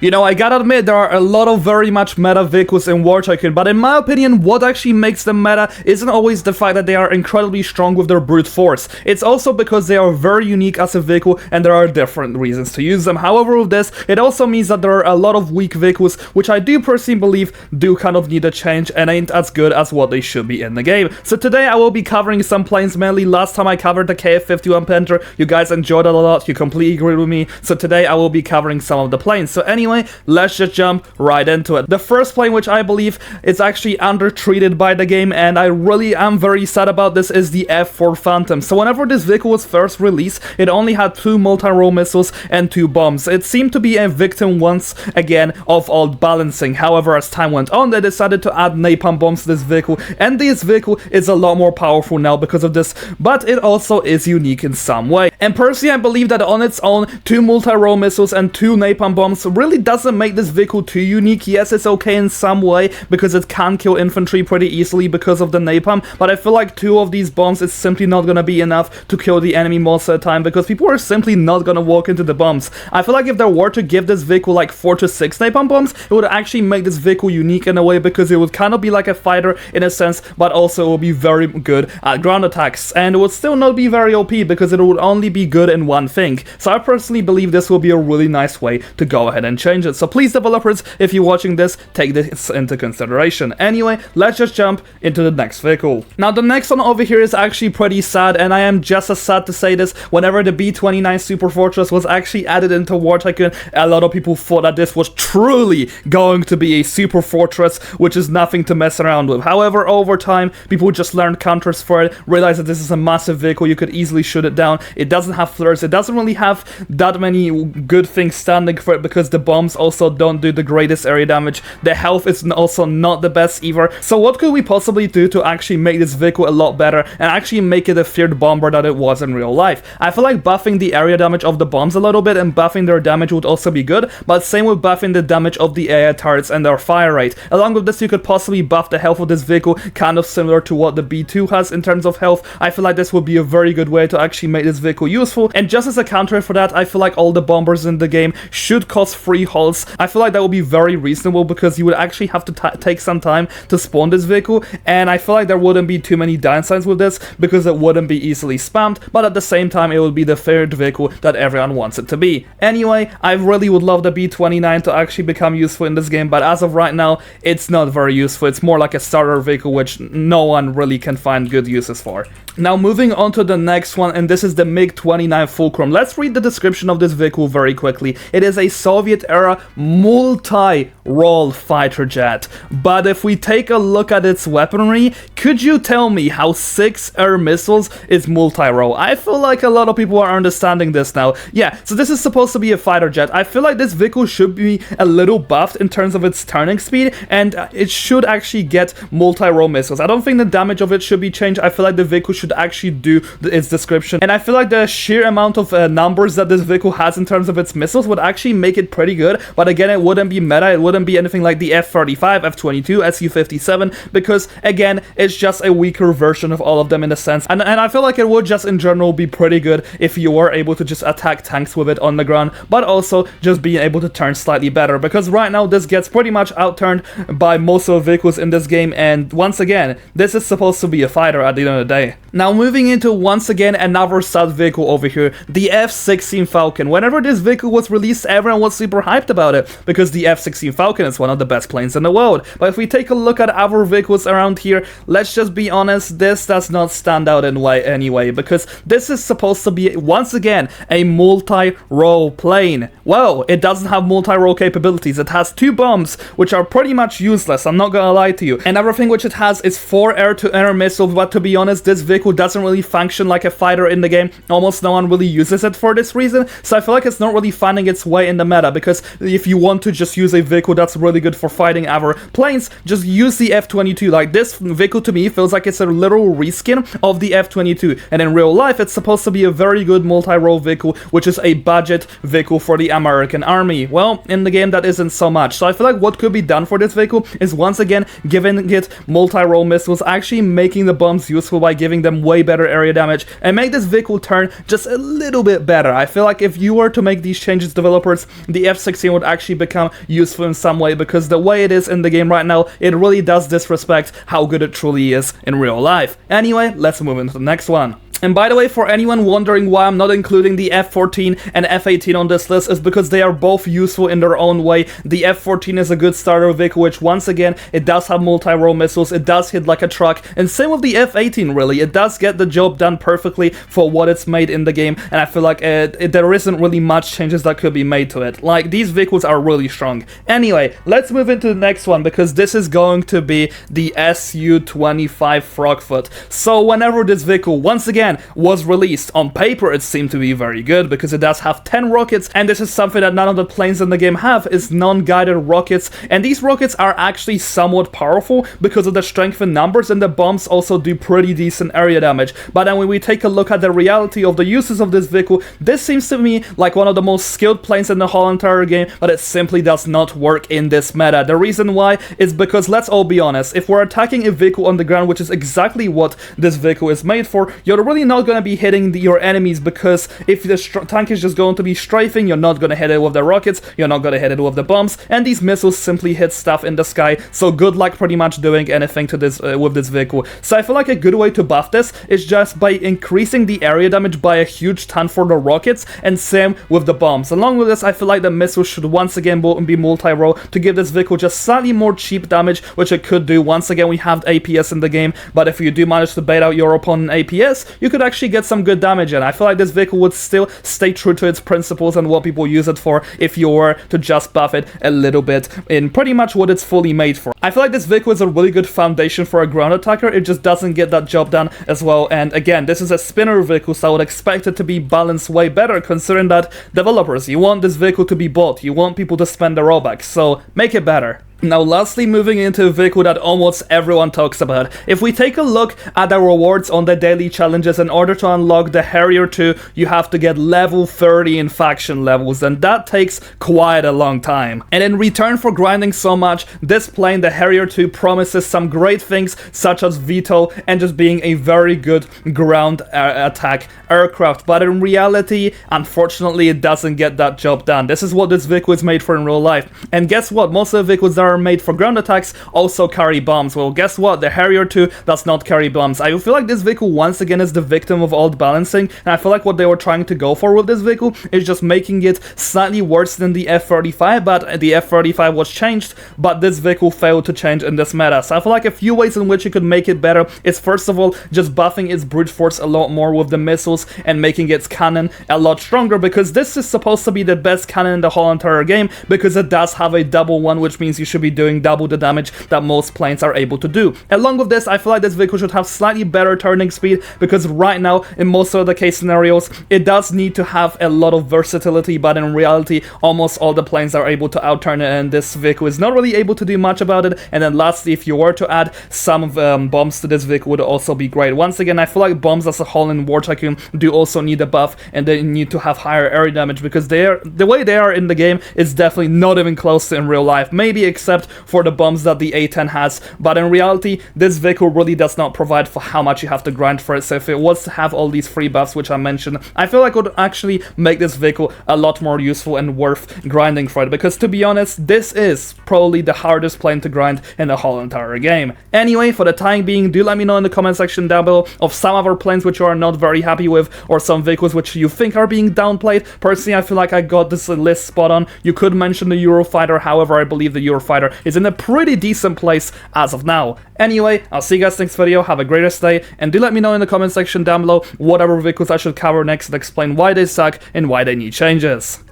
You know, I gotta admit, there are a lot of very much meta vehicles in War Tycoon, but in my opinion, what actually makes them meta isn't always the fact that they are incredibly strong with their brute force. It's also because they are very unique as a vehicle, and there are different reasons to use them. However, with this, it also means that there are a lot of weak vehicles, which I do personally believe do kind of need a change and ain't as good as what they should be in the game. So today I will be covering some planes mainly. Last time I covered the KF-51 Panther, you guys enjoyed it a lot, you completely agreed with me, so today I will be covering some of the planes. So anyway, let's just jump right into it. The first plane, which I believe is actually undertreated by the game, and I really am very sad about this, is the F4 Phantom. So whenever this vehicle was first released, it only had 2 multi-role missiles and 2 bombs. It seemed to be a victim once again of old balancing. However, as time went on, they decided to add napalm bombs to this vehicle, and this vehicle is a lot more powerful now because of this, but it also is unique in some way. And personally, I believe that on its own, 2 multi-role missiles and 2 napalm bombs really doesn't make this vehicle too unique. Yes, it's okay in some way because it can kill infantry pretty easily because of the napalm, but I feel like 2 of these bombs is simply not gonna be enough to kill the enemy most of the time because people are simply not gonna walk into the bombs. I feel like if they were to give this vehicle like 4 to 6 napalm bombs, it would actually make this vehicle unique in a way because it would kind of be like a fighter in a sense, but also it would be very good at ground attacks, and it would still not be very OP because it would only be good in one thing. So I personally believe this will be a really nice way to go ahead and change it. So please, developers, if you're watching this, take this into consideration. Anyway, let's just jump into the next vehicle. Now, the next one over here is actually pretty sad, and I am just as sad to say this. Whenever the B-29 Super Fortress was actually added into War Tycoon, a lot of people thought that this was truly going to be a Super Fortress, which is nothing to mess around with. However, over time, people just learned counters for it, realized that this is a massive vehicle, you could easily shoot it down. It doesn't have flares, it doesn't really have that many good things standing for it because the bombs also don't do the greatest area damage. The health is also not the best either. So what could we possibly do to actually make this vehicle a lot better and actually make it a feared bomber that it was in real life? I feel like buffing the area damage of the bombs a little bit and buffing their damage would also be good, but same with buffing the damage of the AI turrets and their fire rate. Along with this, you could possibly buff the health of this vehicle, kind of similar to what the B2 has in terms of health. I feel like this would be a very good way to actually make this vehicle useful, and just as a counter for that, I feel like all the bombers in the game should cost free hulls. I feel like that would be very reasonable because you would actually have to take some time to spawn this vehicle, and I feel like there wouldn't be too many downsides with this because it wouldn't be easily spammed, but at the same time it would be the feared vehicle that everyone wants it to be. Anyway, I really would love the B-29 to actually become useful in this game, but as of right now, it's not very useful. It's more like a starter vehicle which no one really can find good uses for. Now, moving on to the next one, and this is the MiG-29 Fulcrum. Let's read the description of this vehicle very quickly. It is a Soviet-era multi-role fighter jet. But if we take a look at its weaponry, could you tell me how 6 air missiles is multi-role? I feel like a lot of people are understanding this now. Yeah, so this is supposed to be a fighter jet. I feel like this vehicle should be a little buffed in terms of its turning speed, and it should actually get multi-role missiles. I don't think the damage of it should be changed. I feel like the vehicle should actually do its description, and I feel like the sheer amount of numbers that this vehicle has in terms of its missiles would actually make it pretty good, but again, it wouldn't be meta, it wouldn't be anything like the F-35, F-22, Su-57, because again, it's just a weaker version of all of them in a sense, and I feel like it would just in general be pretty good if you were able to just attack tanks with it on the ground, but also just being able to turn slightly better, because right now this gets pretty much outturned by most of the vehicles in this game, and once again, this is supposed to be a fighter at the end of the day. Now, moving into once again another sad vehicle over here, the F16 Falcon. Whenever this vehicle was released, everyone was super hyped about it because the F16 Falcon is one of the best planes in the world. But if we take a look at other vehicles around here, let's just be honest, this does not stand out in any way because this is supposed to be once again a multi-role plane. Well, it doesn't have multi-role capabilities. It has 2 bombs, which are pretty much useless, I'm not gonna lie to you. Another thing which it has is 4 air-to-air missiles, but to be honest, this vehicle doesn't really function like a fighter in the game. Almost no one really uses it for this reason, so I feel like it's not really finding its way in the meta, because if you want to just use a vehicle that's really good for fighting other planes, just use the F-22. Like, this vehicle to me feels like it's a literal reskin of the F-22, and in real life it's supposed to be a very good multi-role vehicle, which is a budget vehicle for the American army. Well, in the game that isn't so much, so I feel like what could be done for this vehicle is once again giving it multi-role missiles, actually making the bombs useful by giving them them way better area damage, and make this vehicle turn just a little bit better. I feel like if you were to make these changes, developers, the F16 would actually become useful in some way, because the way it is in the game right now, it really does disrespect how good it truly is in real life. Anyway, let's move into the next one. And by the way, for anyone wondering why I'm not including the F14 and F18 on this list, is because they are both useful in their own way. The F14 is a good starter vehicle, which once again, it does have multi-role missiles, it does hit like a truck, and same with the F18 really, it does get the job done perfectly for what it's made in the game, and I feel like there isn't really much changes that could be made to it. Like, these vehicles are really strong. Anyway, let's move into the next one, because this is going to be the Su25 Frogoot. So whenever this vehicle, once again, was released, on paper it seemed to be very good because it does have 10 rockets, and this is something that none of the planes in the game have, is non-guided rockets, and these rockets are actually somewhat powerful because of the strength in numbers, and the bombs also do pretty decent area damage. But then when we take a look at the reality of the uses of this vehicle, this seems to me like one of the most skilled planes in the whole entire game, but it simply does not work in this meta. The reason why is because, let's all be honest, if we're attacking a vehicle on the ground, which is exactly what this vehicle is made for, you're really not going to be hitting your enemies, because if the tank is just going to be strafing, you're not going to hit it with the rockets, you're not going to hit it with the bombs, and these missiles simply hit stuff in the sky, so good luck pretty much doing anything to this with this vehicle. So I feel like a good way to buff this is just by increasing the area damage by a huge ton for the rockets, and same with the bombs. Along with this, I feel like the missiles should once again be multi-role to give this vehicle just slightly more cheap damage, which it could do. Once again, we have APS in the game, but if you do manage to bait out your opponent APS, you could actually get some good damage in. I feel like this vehicle would still stay true to its principles and what people use it for if you were to just buff it a little bit in pretty much what it's fully made for. I feel like this vehicle is a really good foundation for a ground attacker, it just doesn't get that job done as well, and again, this is a spinner vehicle, so I would expect it to be balanced way better, considering that developers, you want this vehicle to be bought, you want people to spend their Robux, so make it better. Now lastly, moving into a vehicle that almost everyone talks about. If we take a look at the rewards on the daily challenges, in order to unlock the Harrier II, you have to get level 30 in faction levels, and that takes quite a long time. And in return for grinding so much, this plane, the Harrier II, promises some great things such as veto and just being a very good ground attack aircraft, but in reality, unfortunately, it doesn't get that job done. This is what this vehicle is made for in real life. And guess what? Most of the vehicles that are made for ground attacks also carry bombs. Well, guess what? The Harrier II does not carry bombs. I feel like this vehicle once again is the victim of old balancing, and I feel like what they were trying to go for with this vehicle is just making it slightly worse than the F35, but the F35 was changed, but this vehicle failed to change in this meta. So I feel like a few ways in which you could make it better is, first of all, just buffing its brute force a lot more with the missiles and making its cannon a lot stronger, because this is supposed to be the best cannon in the whole entire game, because it does have a double one, which means you should be doing double the damage that most planes are able to do. Along with this, I feel like this vehicle should have slightly better turning speed, because right now, in most of the case scenarios, it does need to have a lot of versatility, but in reality, almost all the planes are able to outturn it, and this vehicle is not really able to do much about it. And then lastly, if you were to add some bombs to this vehicle, would also be great. Once again, I feel like bombs as a whole in War Tycoon do also need a buff, and they need to have higher area damage, because the way they are in the game is definitely not even close to in real life, maybe except for the bombs that the A10 has, but in reality, this vehicle really does not provide for how much you have to grind for it. So if it was to have all these free buffs which I mentioned, I feel like it would actually make this vehicle a lot more useful and worth grinding for it, because to be honest, this is probably the hardest plane to grind in the whole entire game. Anyway, for the time being, do let me know in the comment section down below of some other planes which you are not very happy with, or some vehicles which you think are being downplayed. Personally, I feel like I got this list spot on. You could mention the Eurofighter, however, I believe the Eurofighter is in a pretty decent place as of now. Anyway, I'll see you guys next video, have a greatest day, and do let me know in the comment section down below whatever vehicles I should cover next and explain why they suck and why they need changes.